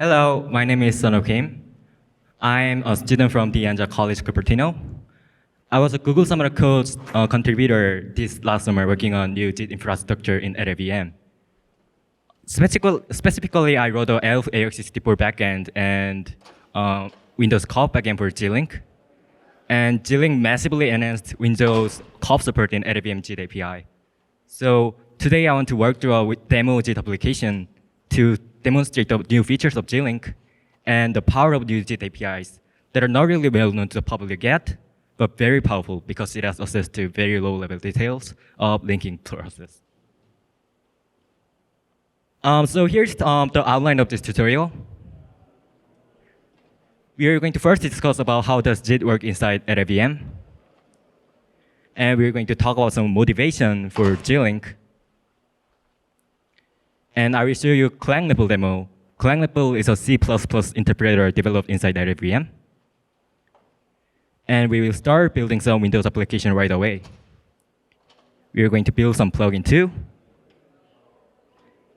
Hello, my name is Sunho Kim. I'm a student from the College Cupertino. I was a Google Summer Code contributor this last summer working on new JIT infrastructure in LLVM. Specifically, I wrote a AX64 backend and Windows COFF backend for JITlink. And JITlink massively enhanced Windows COFF support in LLVM JIT API. So today I want to work through a demo JIT application to demonstrate the new features of JITlink and the power of new JIT APIs that are not really well known to the public yet, but very powerful because it has access to very low-level details of linking process. So here's the outline of this tutorial. We are going to first discuss about how does JIT work inside LLVM. And we're going to talk about some motivation for JITlink. And I will show you CLangLabel demo. CLangLabel is a C++ interpreter developed inside LLVM. And we will start building some Windows application right away. We are going to build some plugin too.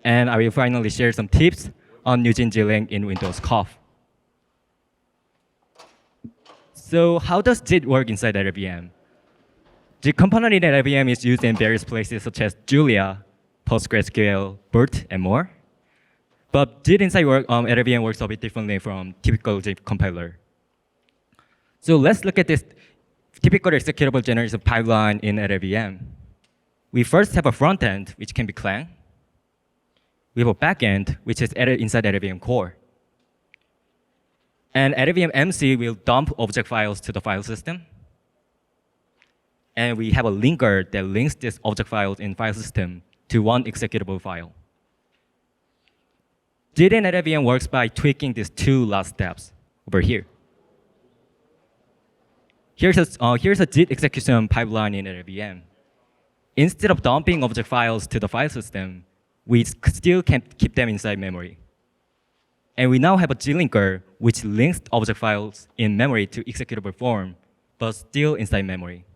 And I will finally share some tips on using JITlink in Windows COFF. So how does JIT work inside LLVM? The component in LLVM is used in various places such as Julia, PostgreSQL, BERT, and more. But JIT inside LLVM works a bit differently from typical JIT compiler. So let's look at this typical executable generation pipeline in LLVM. We first have a front end, which can be Clang. We have a back end, which is inside LLVM core. And LLVM MC will dump object files to the file system. And we have a linker that links these object files in file system to one executable file. JIT in LLVM works by tweaking these two last steps over here. Here's a JIT execution pipeline in LLVM. Instead of dumping object files to the file system, we still can keep them inside memory. And we now have a JITlinker, which links object files in memory to executable form, but still inside memory.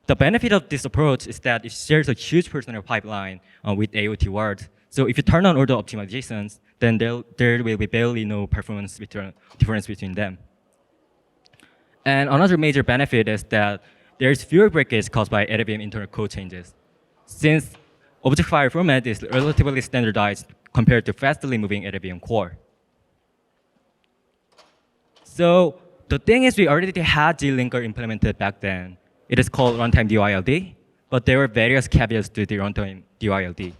The benefit of this approach is that it shares a huge portion of pipeline with AOT world. So if you turn on all the optimizations, then there will be barely no performance difference between them. And another major benefit is that there's fewer breakage caused by LLVM internal code changes. Since object file format is relatively standardized compared to fastly moving LLVM core. So the thing is we already had JITlinker implemented back then. It is called runtime DYLD, but there were various caveats to the runtime DYLD.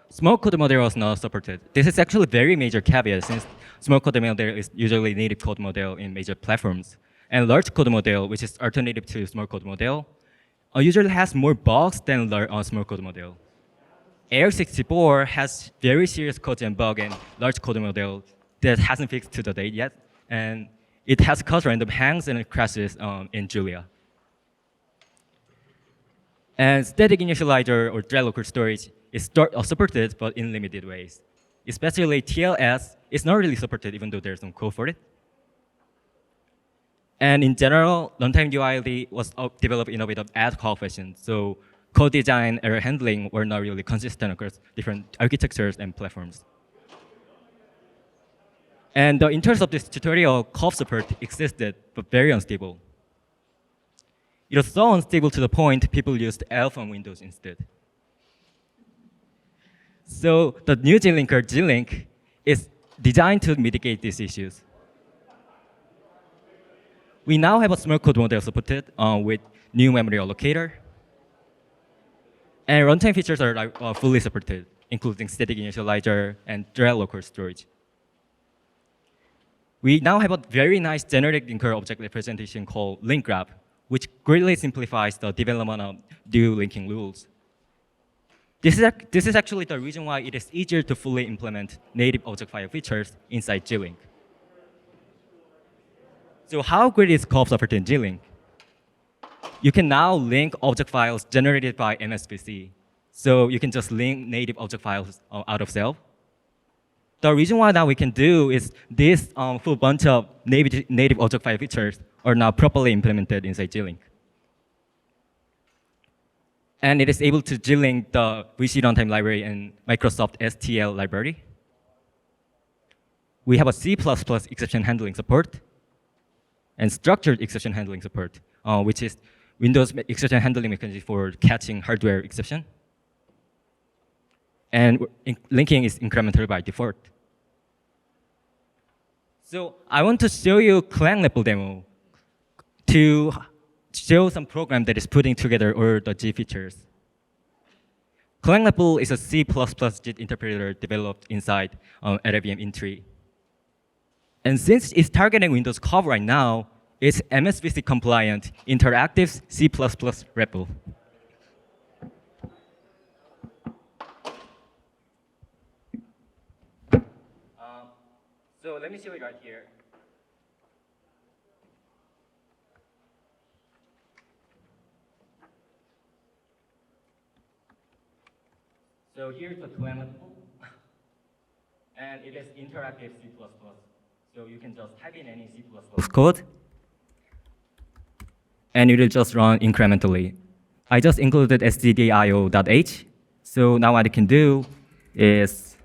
Small code model was not supported. This is actually a very major caveat since small code model is usually native code model in major platforms. And large code model, which is alternative to small code model, usually has more bugs than small code model. AX64 has very serious code and bug in large code model that hasn't fixed to the date yet. And it has caused random hangs and crashes in Julia. And static initializer or thread local storage is supported, but in limited ways. Especially TLS is not really supported, even though there's some code for it. And in general, runtime DYLD was developed in a bit of ad hoc fashion. So code design, error handling were not really consistent across different architectures and platforms. And in terms of this tutorial, COFF support existed, but very unstable. It was so unstable to the point people used ELF on Windows instead. So the new JITlinker, JITlink, is designed to mitigate these issues. We now have a small code model supported with new memory allocator. And runtime features are fully supported, including static initializer and thread local storage. We now have a very nice generic linker object representation called link graph, which greatly simplifies the development of new linking rules. This is actually the reason why it is easier to fully implement native object file features inside JITlink. So how great is COFF support in JITlink? You can now link object files generated by MSVC. So you can just link native object files out of self. The reason why that we can do is this full bunch of native object file features are now properly implemented inside JITlink. And it is able to JITlink the VC runtime library and Microsoft STL library. We have a C++ exception handling support and structured exception handling support, which is Windows exception handling mechanism for catching hardware exception. And linking is incremental by default. So I want to show you Clang REPL demo to show some program that is putting together all the G features. Clang REPL is a C++ JIT interpreter developed inside LLVM in3. And since it's targeting Windows COFF right now, it's MSVC compliant interactive C++ REPL. So let me show you right here. So here's the Clang REPL, and it is interactive C++. So you can just type in any C++ code, and it will just run incrementally. I just included stdio.h. So now what I can do is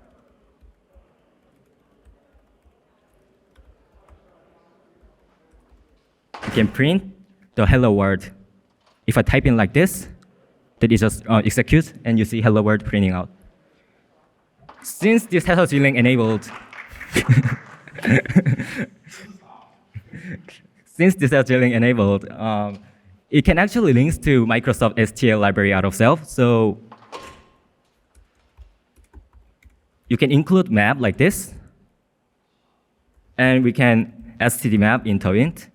you can print the hello world. If I type in like this, then it just executes, and you see hello world printing out. Since this has a JITlink enabled, since this is JITlink enabled, it can actually link to Microsoft STL library out of self. So you can include map like this, and we can std map into int,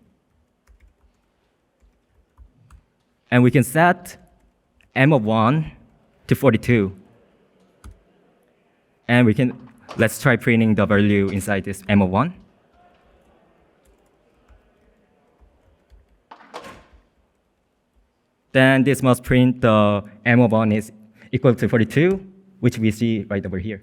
and we can set m of 1 to 42, and we can let's try printing the value inside this m of 1. Then this must print the m of 1 is equal to 42, which we see right over here.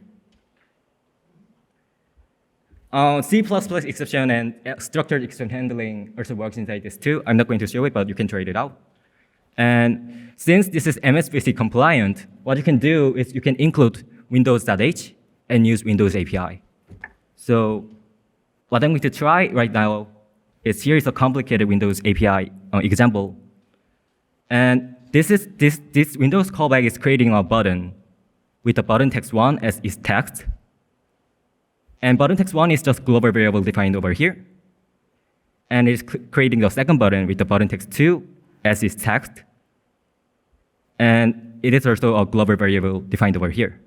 C++ exception and structured exception handling also works inside this too. I'm not going to show it, but you can try it out. And since this is MSVC compliant, what you can do is you can include windows.h and use Windows API. So what I'm going to try right now is here is a complicated Windows API example. And this Windows callback is creating a button with the button text 1 as its text. And button text 1 is just global variable defined over here. And it's creating the second button with the button text 2 as its text. And it is also a global variable defined over here.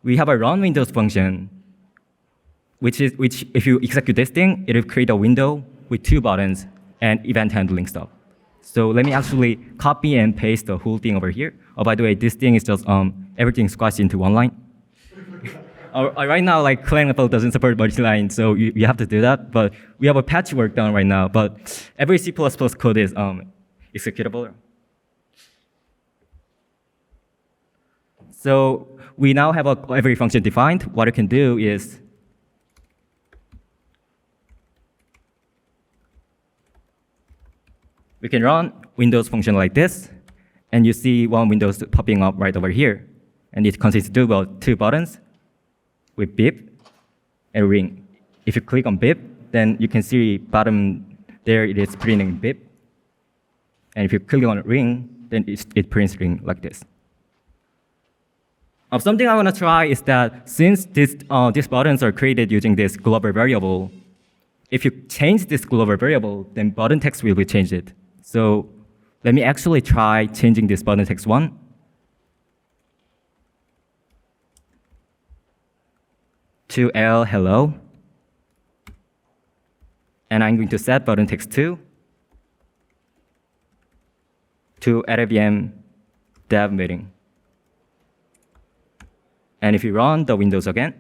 We have a run Windows function, which if you execute this thing, it will create a window with 2 buttons and event handling stuff. So let me actually copy and paste the whole thing over here. Oh, by the way, this thing is just everything squashed into one line. Right now, like Clang REPL doesn't support multi-line, so you have to do that. But we have a patchwork done right now. But every C++ code is executable. So we now have every function defined. What I can do is we can run Windows function like this, and you see one Windows popping up right over here. And it consists of 2 buttons with beep and ring. If you click on beep, then you can see bottom there it is printing beep. And if you click on ring, then it prints ring like this. Something I want to try is that since these buttons are created using this global variable, if you change this global variable, then button text will be changed. So let me actually try changing this button text 1. To L hello. And I'm going to set button text 2 to LLVM dev meeting. And if you run the Windows again,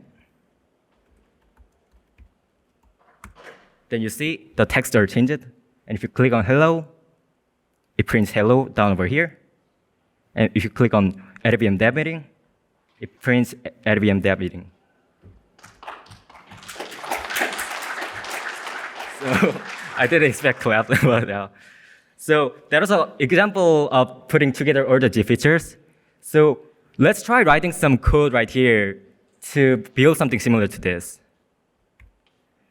then you see the text are changed. And if you click on hello, it prints hello down over here. And if you click on LLVM dev meeting, it prints LLVM dev meeting. So I didn't expect clap, but So that was an example of putting together all the JIT features. So let's try writing some code right here to build something similar to this.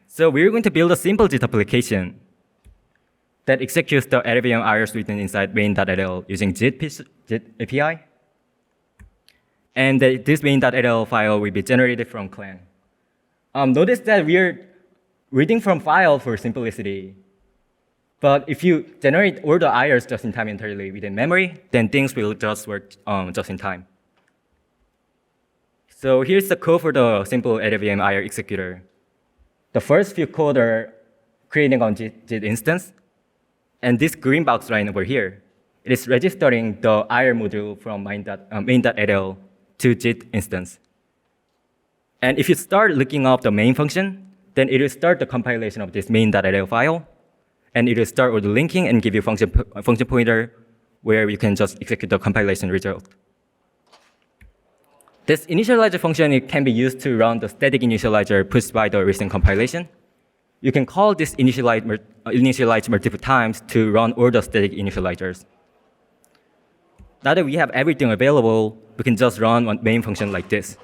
So we're going to build a simple JIT application that executes the LLVM IRs written inside main.ll using JIT API. And this main.ll file will be generated from Clang. Notice that we're reading from file for simplicity. But if you generate all the IRs just in time entirely within memory, then things will just work just in time. So here's the code for the simple LLVM IR executor. The first few code are creating a JIT instance. And this green box line over here, it is registering the IR module from main.ll to JIT instance. And if you start looking up the main function, then it will start the compilation of this main.ll file. And it will start with the linking and give you function pointer where you can just execute the compilation result. This initializer function, it can be used to run the static initializer pushed by the recent compilation. You can call this initialize multiple times to run all the static initializers. Now that we have everything available, we can just run one main function like this.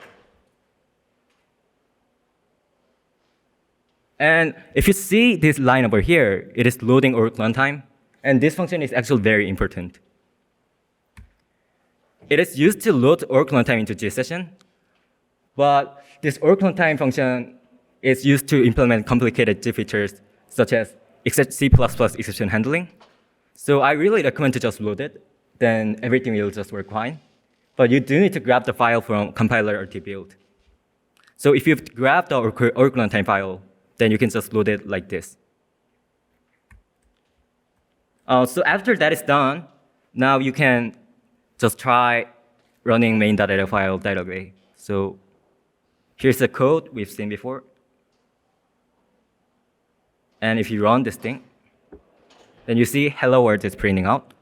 And if you see this line over here, it is loading org runtime. And this function is actually very important. It is used to load org runtime into JIT session. But this org runtime function is used to implement complicated JIT features, such as C++ exception handling. So I really recommend to just load it. Then everything will just work fine. But you do need to grab the file from compiler or build. So if you've grabbed the org runtime file, then you can just load it like this. So after that is done, now you can just try running main.ll file directly. So here's the code we've seen before. And if you run this thing, then you see hello world is printing out.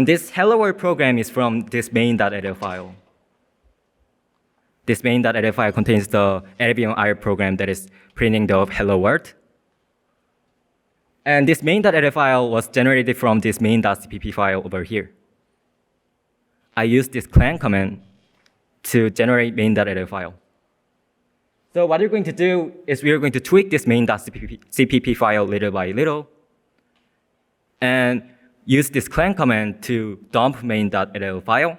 This hello world program is from this main.ll file. This main.ll file contains the LLVM IR program that is printing the hello world. And this main.ll file was generated from this main.cpp file over here. I used this clang command to generate main.ll file. So what we're going to do is we're going to tweak this main.cpp file little by little and use this clang command to dump main.ll file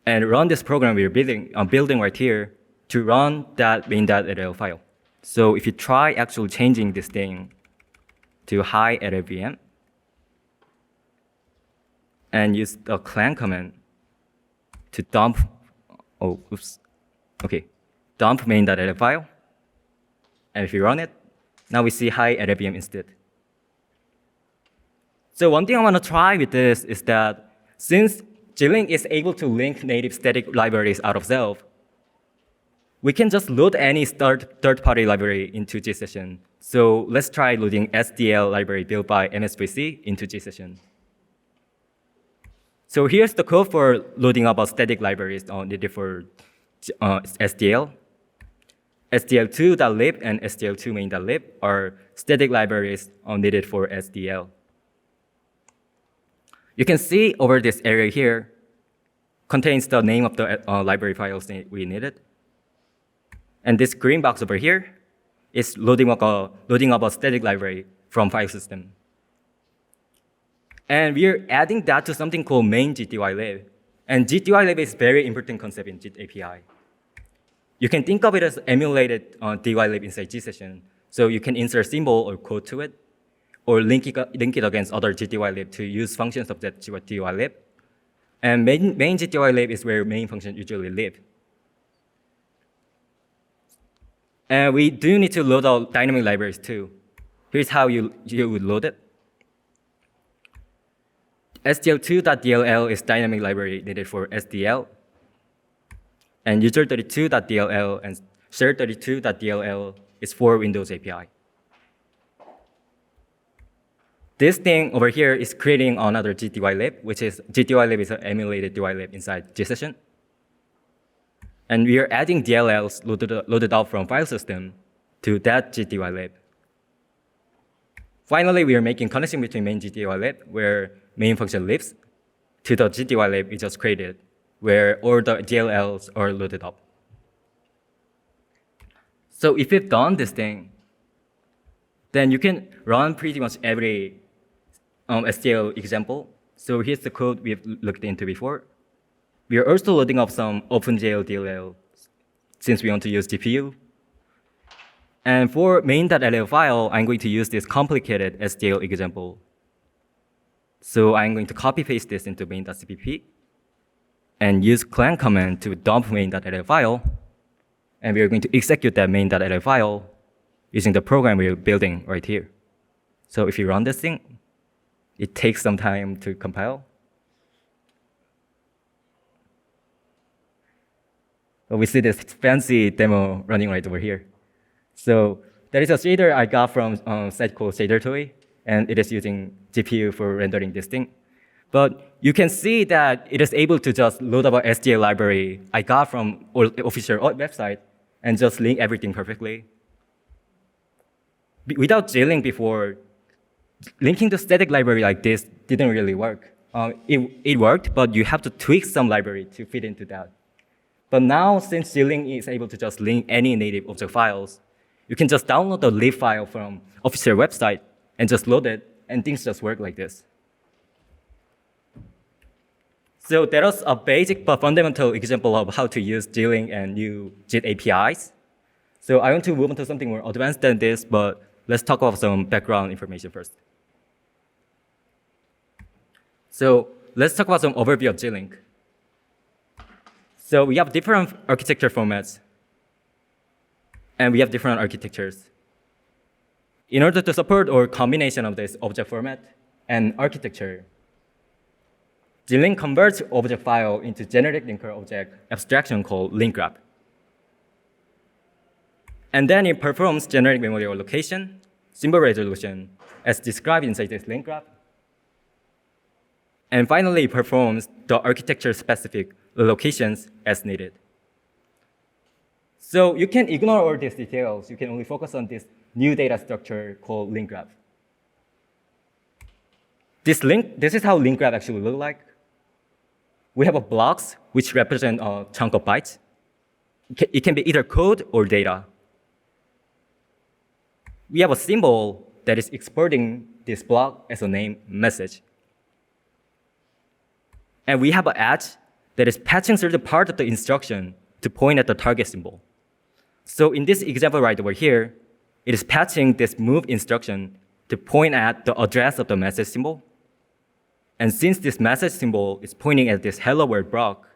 and run this program we're building right here to run that main.ll file. So if you try actually changing this thing to hi LLVM and use the clang command to dump, dump main.ll file. And if you run it, now we see hi LLVM instead. So one thing I want to try with this is that since JITlink is able to link native static libraries out of self, we can just load any third-party library into JIT session. So let's try loading SDL library built by MSVC into JIT session. So here's the code for loading up static libraries needed for SDL. SDL2.lib and SDL2 are static libraries needed for SDL. You can see over this area here contains the name of the library files we needed. And this green box over here is loading up a static library from file system. And we're adding that to something called main JITlib. And JITlib is a very important concept in JIT API. You can think of it as emulated dylib inside JIT session. So you can insert symbol or code to it, or link it against other JITlib to use functions of that dylib. And main JITlib is where main functions usually live. And we do need to load out dynamic libraries too. Here's how you would load it. SDL2.dll is dynamic library needed for SDL. And user32.dll and share32.dll is for Windows API. This thing over here is creating another JITlib, which is JITlib is an emulated dylib inside JIT session. And we are adding DLLs loaded out from file system to that JITlib. Finally, we are making connection between main JITlib, where main function lives, to the JITlib we just created, where all the DLLs are loaded up. So if you've done this thing, then you can run pretty much every STL example. So here's the code we've looked into before. We are also loading up some OpenGL DLL since we want to use GPU. And for main.ll file, I'm going to use this complicated STL example. So I'm going to copy paste this into main.cpp and use clang command to dump main.ll file. And we are going to execute that main.ll file using the program we're building right here. So if you run this thing, it takes some time to compile. We see this fancy demo running right over here. So there is a shader I got from a site called ShaderToy, and it is using GPU for rendering this thing. But you can see that it is able to just load up a SDL library I got from official website and just link everything perfectly. Without JITlink before, linking the static library like this didn't really work. It worked, but you have to tweak some library to fit into that. But now, since JITlink is able to just link any native object files, you can just download the lib file from official website and just load it, and things just work like this. So that was a basic but fundamental example of how to use JITlink and new JIT APIs. So I want to move on to something more advanced than this, but let's talk about some background information first. So let's talk about some overview of JITlink. So we have different architecture formats, and we have different architectures. In order to support or combination of this object format and architecture, JITlink converts object file into generic linker object abstraction called link graph. And then it performs generic memory allocation, symbol resolution, as described inside this link graph. And finally, it performs the architecture-specific allocations as needed. So you can ignore all these details. You can only focus on this new data structure called link graph. This is how link graph actually look like. We have a blocks which represent a chunk of bytes. It can be either code or data. We have a symbol that is exporting this block as a name message. And we have an edge that is patching through the part of the instruction to point at the target symbol. So in this example right over here, it is patching this move instruction to point at the address of the message symbol. And since this message symbol is pointing at this hello world block,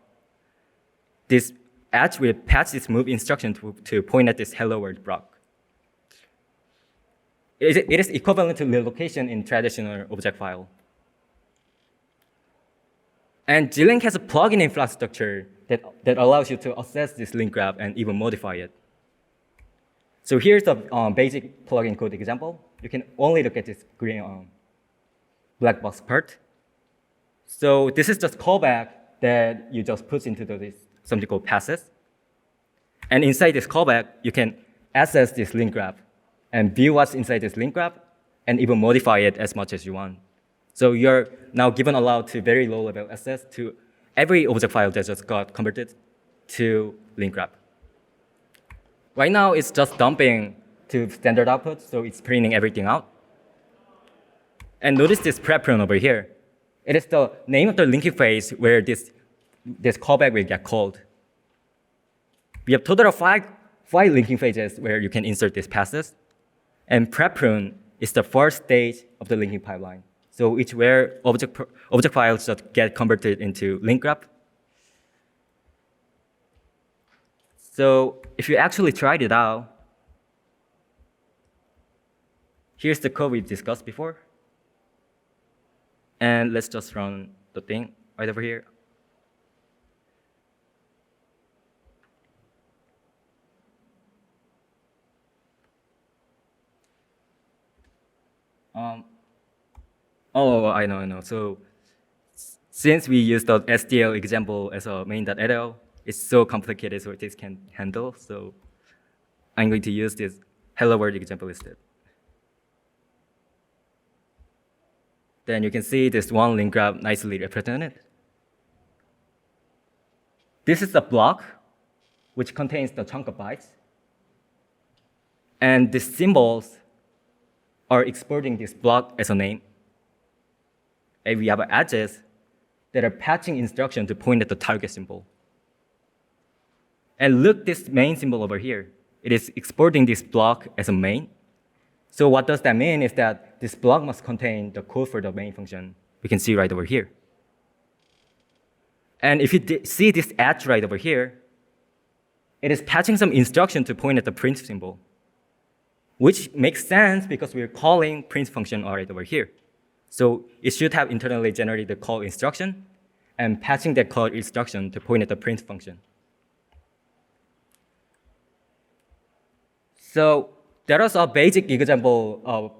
this edge will patch this move instruction to point at this hello world block. It is equivalent to relocation in traditional object file. And JITlink has a plugin infrastructure that allows you to access this link graph and even modify it. So here's the basic plugin code example. You can only look at this green black box part. So this is just callback that you just put into this something called passes. And inside this callback, you can access this link graph and view what's inside this link graph and even modify it as much as you want. So you're now given allowed to very low level access to every object file that just got converted to link graph. Right now, it's just dumping to standard output, so it's printing everything out. And notice this preprint over here. It is the name of the linking phase where this callback will get called. We have total of five linking phases where you can insert these passes. And preprune is the first stage of the linking pipeline. So it's where object files just get converted into link graph. So if you actually tried it out, here's the code we discussed before. And let's just run the thing right over here. Oh, I know. So since we used the SDL example as a main.ll, it's so complicated so it can handle. So I'm going to use this hello world example instead. then you can see this one link graph nicely represented. This is the block, which contains the chunk of bytes. And the symbols are exporting this block as a name. And we have edges that are patching instruction to point at the target symbol. And look this main symbol over here. It is exporting this block as a main. So what does that mean is that this block must contain the code for the main function. We can see right over here. And if you see this edge right over here, it is patching some instruction to point at the print symbol, which makes sense because we're calling print function right over here. So it should have internally generated the call instruction and patching that call instruction to point at the print function. So that was a basic example of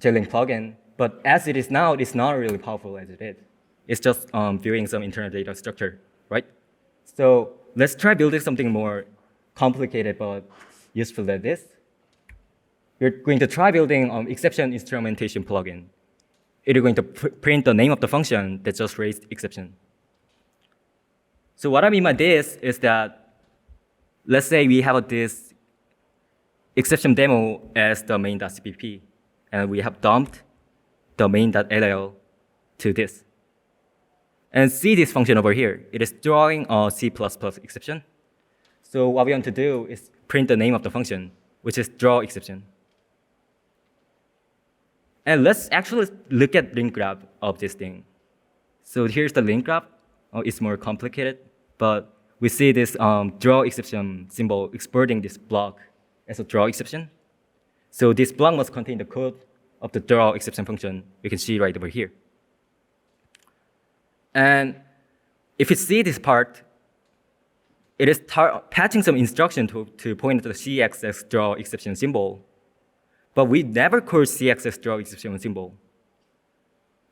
JITlink plugin, but as it is now, it's not really powerful as it is. It's just viewing some internal data structure, right? So let's try building something more complicated but useful than this. We're going to try building exception instrumentation plugin. It is going to print the name of the function that just raised exception. So what I mean by this is that, let's say we have this exception demo as the main.cpp, and we have dumped the main.ll to this. And see this function over here. It is drawing a C++ exception. So what we want to do is print the name of the function, which is draw exception. And let's actually look at link graph of this thing. So here's the link graph. It's more complicated, but we see this draw exception symbol exporting this block as a draw exception. So this block must contain the code of the draw exception function we can see right over here. And if you see this part, it is patching some instruction to point at the CXX draw exception symbol. But we never call CXX draw exception symbol.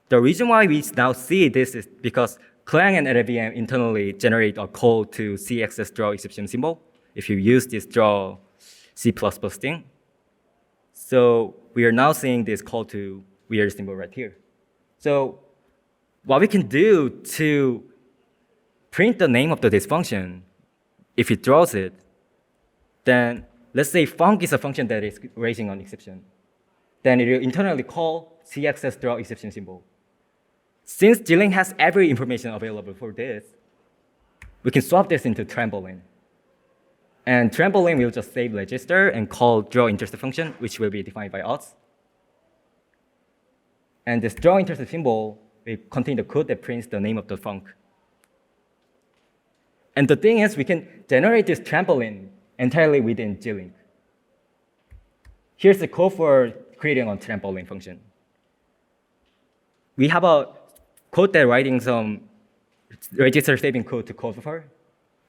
The reason why we now see this is because Clang and LLVM internally generate a call to CXX draw exception symbol if you use this draw C++ thing. So we are now seeing this call to weird symbol right here. So what we can do to print the name of this function, if it draws it, then let's say func is a function that is raising an exception. Then it will internally call CXX draw exception symbol. Since JITlink has every information available for this, we can swap this into trampoline. And trampoline will just save register and call draw intercept function, which will be defined by us. And this draw intercept symbol will contain the code that prints the name of the func. And the thing is, we can generate this trampoline entirely within JITlink. Here's the code for creating a trampoline function. We have a code that writing some register saving code to COFF.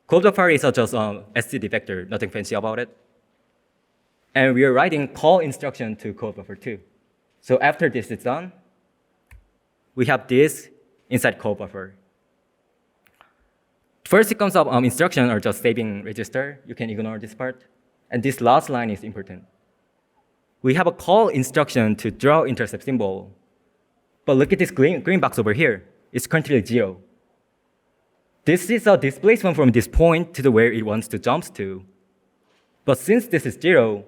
COFF is just STD vector, nothing fancy about it. And we are writing call instruction to COFF too. So after this is done, we have this inside COFF. First sequence of instruction are just saving register. You can ignore this part. And this last line is important. We have a call instruction to draw intercept symbol. But look at this green box over here. It's currently 0. This is a displacement from this point to where it wants to jump to. But since this is 0,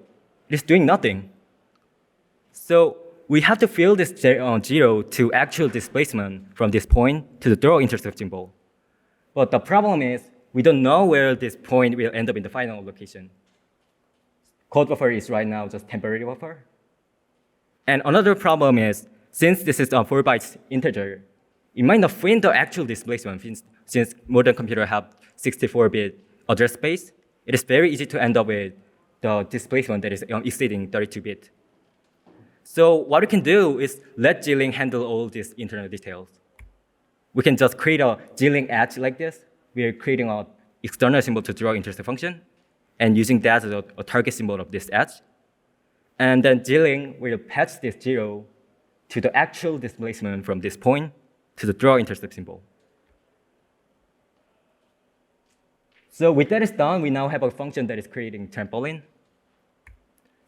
it's doing nothing. So we have to fill this 0 to actual displacement from this point to the draw intercept symbol. But the problem is, we don't know where this point will end up in the final location. Code buffer is right now just temporary buffer. And another problem is, since this is a 4 bytes integer, it might not find the actual displacement. Since modern computers have 64-bit address space, it is very easy to end up with the displacement that is exceeding 32-bit. So what we can do is let JITlink handle all these internal details. We can just create a JITlink edge like this. We are creating an external symbol to draw intercept function, and using that as a target symbol of this edge. And then JITlink will patch this 0 to the actual displacement from this point to the draw intercept symbol. So with that is done, we now have a function that is creating trampoline.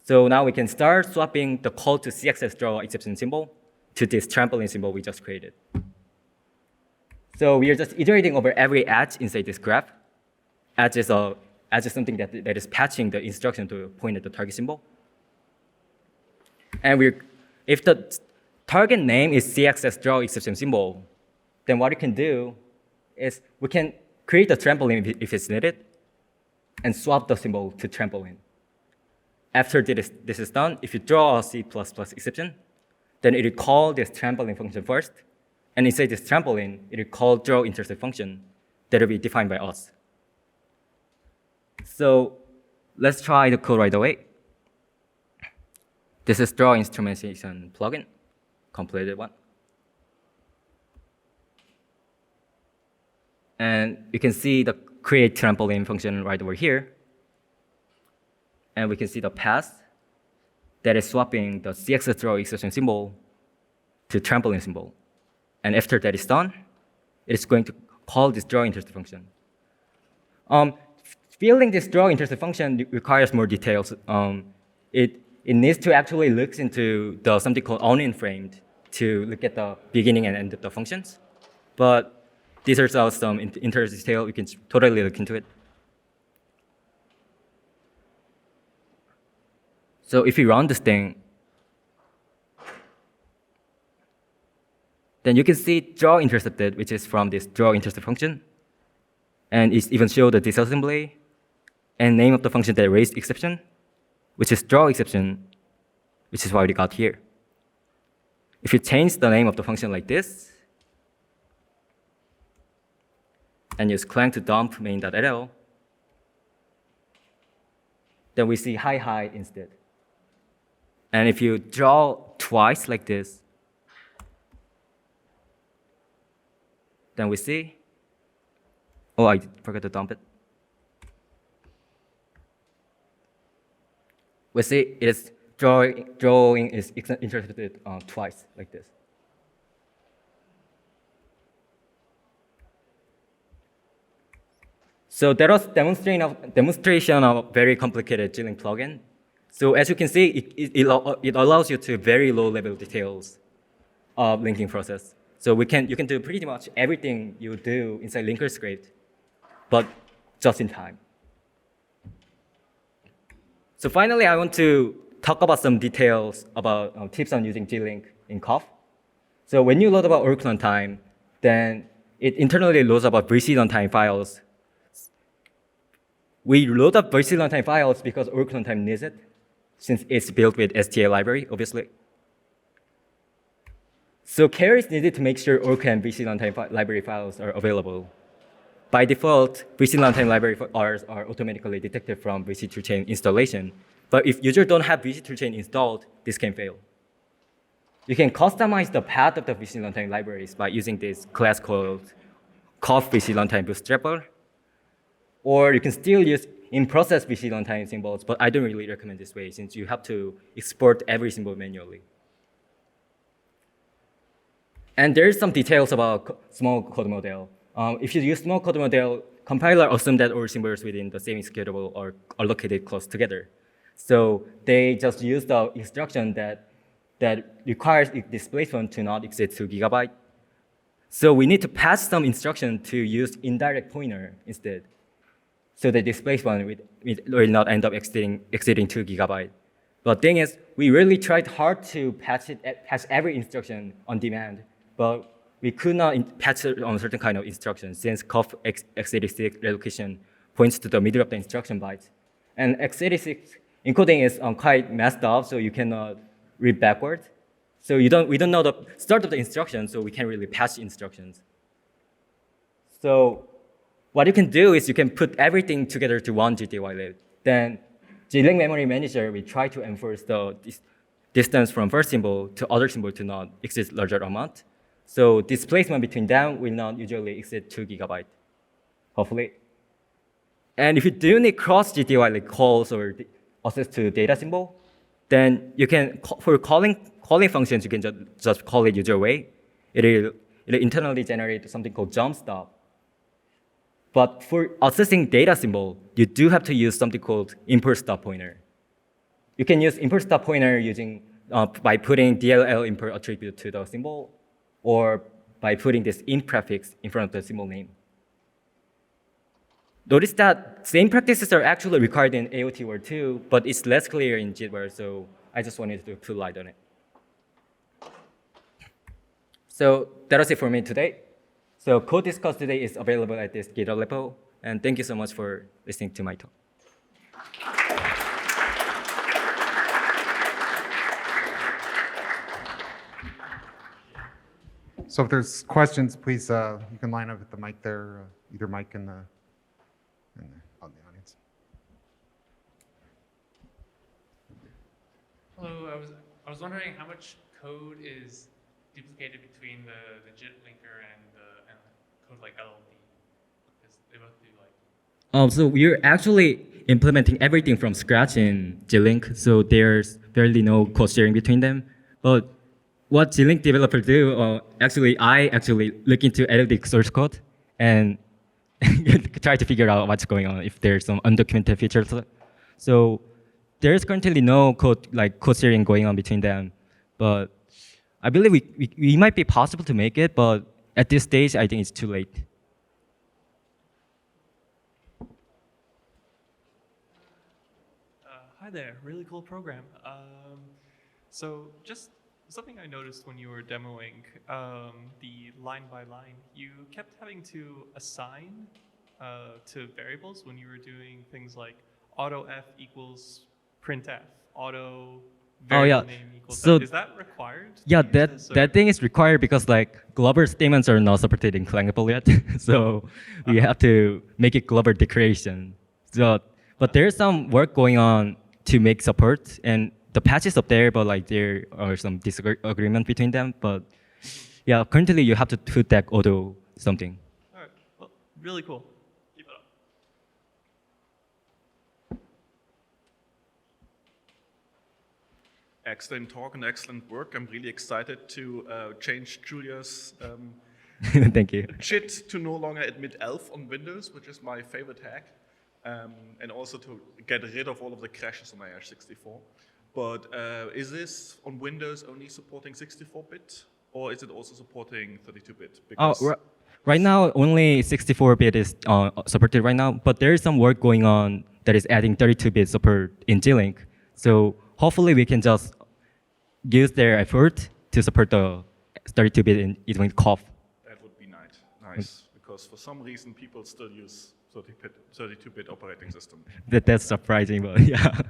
So now we can start swapping the call to CXX draw exception symbol to this trampoline symbol we just created. So we are just iterating over every edge inside this graph. Edge is something that is patching the instruction to point at the target symbol. And if the target name is CXS draw exception symbol, then what we can do is we can create a trampoline if it's needed and swap the symbol to trampoline. After this is done, if you draw a C++ exception, then it will call this trampoline function first, and inside this trampoline, it will call draw intercept function that will be defined by us. So let's try the code right away. This is draw instrumentation plugin, completed one. And you can see the create trampoline function right over here. And we can see the path that is swapping the CXS draw exception symbol to trampoline symbol. And after that is done, it is going to call this draw intercept function. Building this draw intercept function requires more details. It needs to actually look into something called onion framed to look at the beginning and end of the functions. But these are some interesting detail. You can totally look into it. So if you run this thing, then you can see draw intercepted, which is from this draw intercept function. And it even shows the disassembly and name of the function that raised exception, which is draw exception, which is what we got here. If you change the name of the function like this, and use clang to dump main.rl, then we see hi instead. And if you draw twice like this, then we see, oh, I forgot to dump it. We see it is drawing is interpreted twice like this. So that was demonstration of a very complicated JITlink plugin. So as you can see, it allows you to very low level details of linking process. So you can do pretty much everything you do inside linker script, but just in time. So finally, I want to talk about some details about tips on using JITlink in COFF. So when you load about work runtime, then it internally loads about VC runtime files. We load up VC runtime files because work runtime needs it, since it's built with STA library, obviously. So care is needed to make sure orc and VC runtime library files are available. By default, VC runtime library files are automatically detected from VC toolchain installation. But if user don't have VC toolchain installed, this can fail. You can customize the path of the VC runtime libraries by using this class called COFF VC runtime bootstrapper. Or you can still use in-process VC runtime symbols, but I don't really recommend this way since you have to export every symbol manually. And there's some details about small code model. If you use small code model, compiler assumes that all symbols within the same executable are located close together. So they just use the instruction that requires displacement to not exceed 2 GB. So we need to pass some instruction to use indirect pointer instead. So the displacement will not end up exceeding 2 GB. But thing is, we really tried hard to patch every instruction on demand, but we could not patch it on certain kind of instructions since COFF x86 relocation points to the middle of the instruction bytes. And x86 encoding is quite messed up, so you cannot read backwards. So we don't know the start of the instruction, so we can't really patch instructions. So what you can do is you can put everything together to one JIT. Then JITlink memory manager will try to enforce the distance from first symbol to other symbol to not exceed larger amount. So displacement between them will not usually exceed 2 GB, hopefully. And if you do need cross JIT calls or access to data symbol, then you can, for calling functions, you can just call it user way. It'll internally generate something called jump stop. But for accessing data symbol, you do have to use something called import stop pointer. You can use import stop pointer using by putting DLL import attribute to the symbol, or by putting this int prefix in front of the symbol name. Notice that same practices are actually required in AOT Word too, but it's less clear in JIT Word, so I just wanted to put light on it. So that was it for me today. So code discussed today is available at this GitHub repo, and thank you so much for listening to my talk. So if there's questions, please, you can line up at the mic there, either mic in the audience. Hello, I was wondering how much code is duplicated between the JITlinker and code like LLVM, because they both do like. So we're actually implementing everything from scratch in JITlink, so there's barely no code sharing between them. But what JITlink developers do, I actually look into LLVM source code and try to figure out what's going on if there's some undocumented features. So there's currently no code sharing going on between them, but I believe we might be possible to make it, but at this stage, I think it's too late. Hi there, really cool program. So just something I noticed when you were demoing the line by line, you kept having to assign to variables when you were doing things like auto f equals printf, auto variable name equals so that. Is that required? Yeah, that thing is required because global statements are not supported in Clangable yet, so we have to make it global declaration. So, but there's some work going on to make support, and the patch is up there, but there are some disagreement between them. But yeah, currently you have to put that auto something. All right, well, really cool. Keep it up. Excellent talk and excellent work. I'm really excited to change Julia's Thank you. JIT to no longer admit ELF on Windows, which is my favorite hack, and also to get rid of all of the crashes on my Ash64. But is this on Windows only supporting 64-bit, or is it also supporting 32-bit? Right now, only 64-bit is supported right now, but there is some work going on that is adding 32-bit support in JITlink. So hopefully we can just use their effort to support the 32-bit in even COFF. That would be nice, because for some reason people still use 32-bit operating system. That's surprising, but yeah.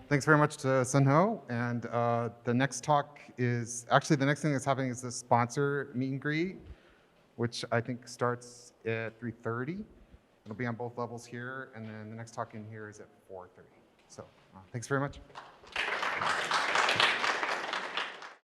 Thanks very much to Sunho. And the next talk is, actually the next thing that's happening is the sponsor meet and greet, which I think starts at 3:30. It'll be on both levels here, and then the next talk in here is at 4:30. So thanks very much.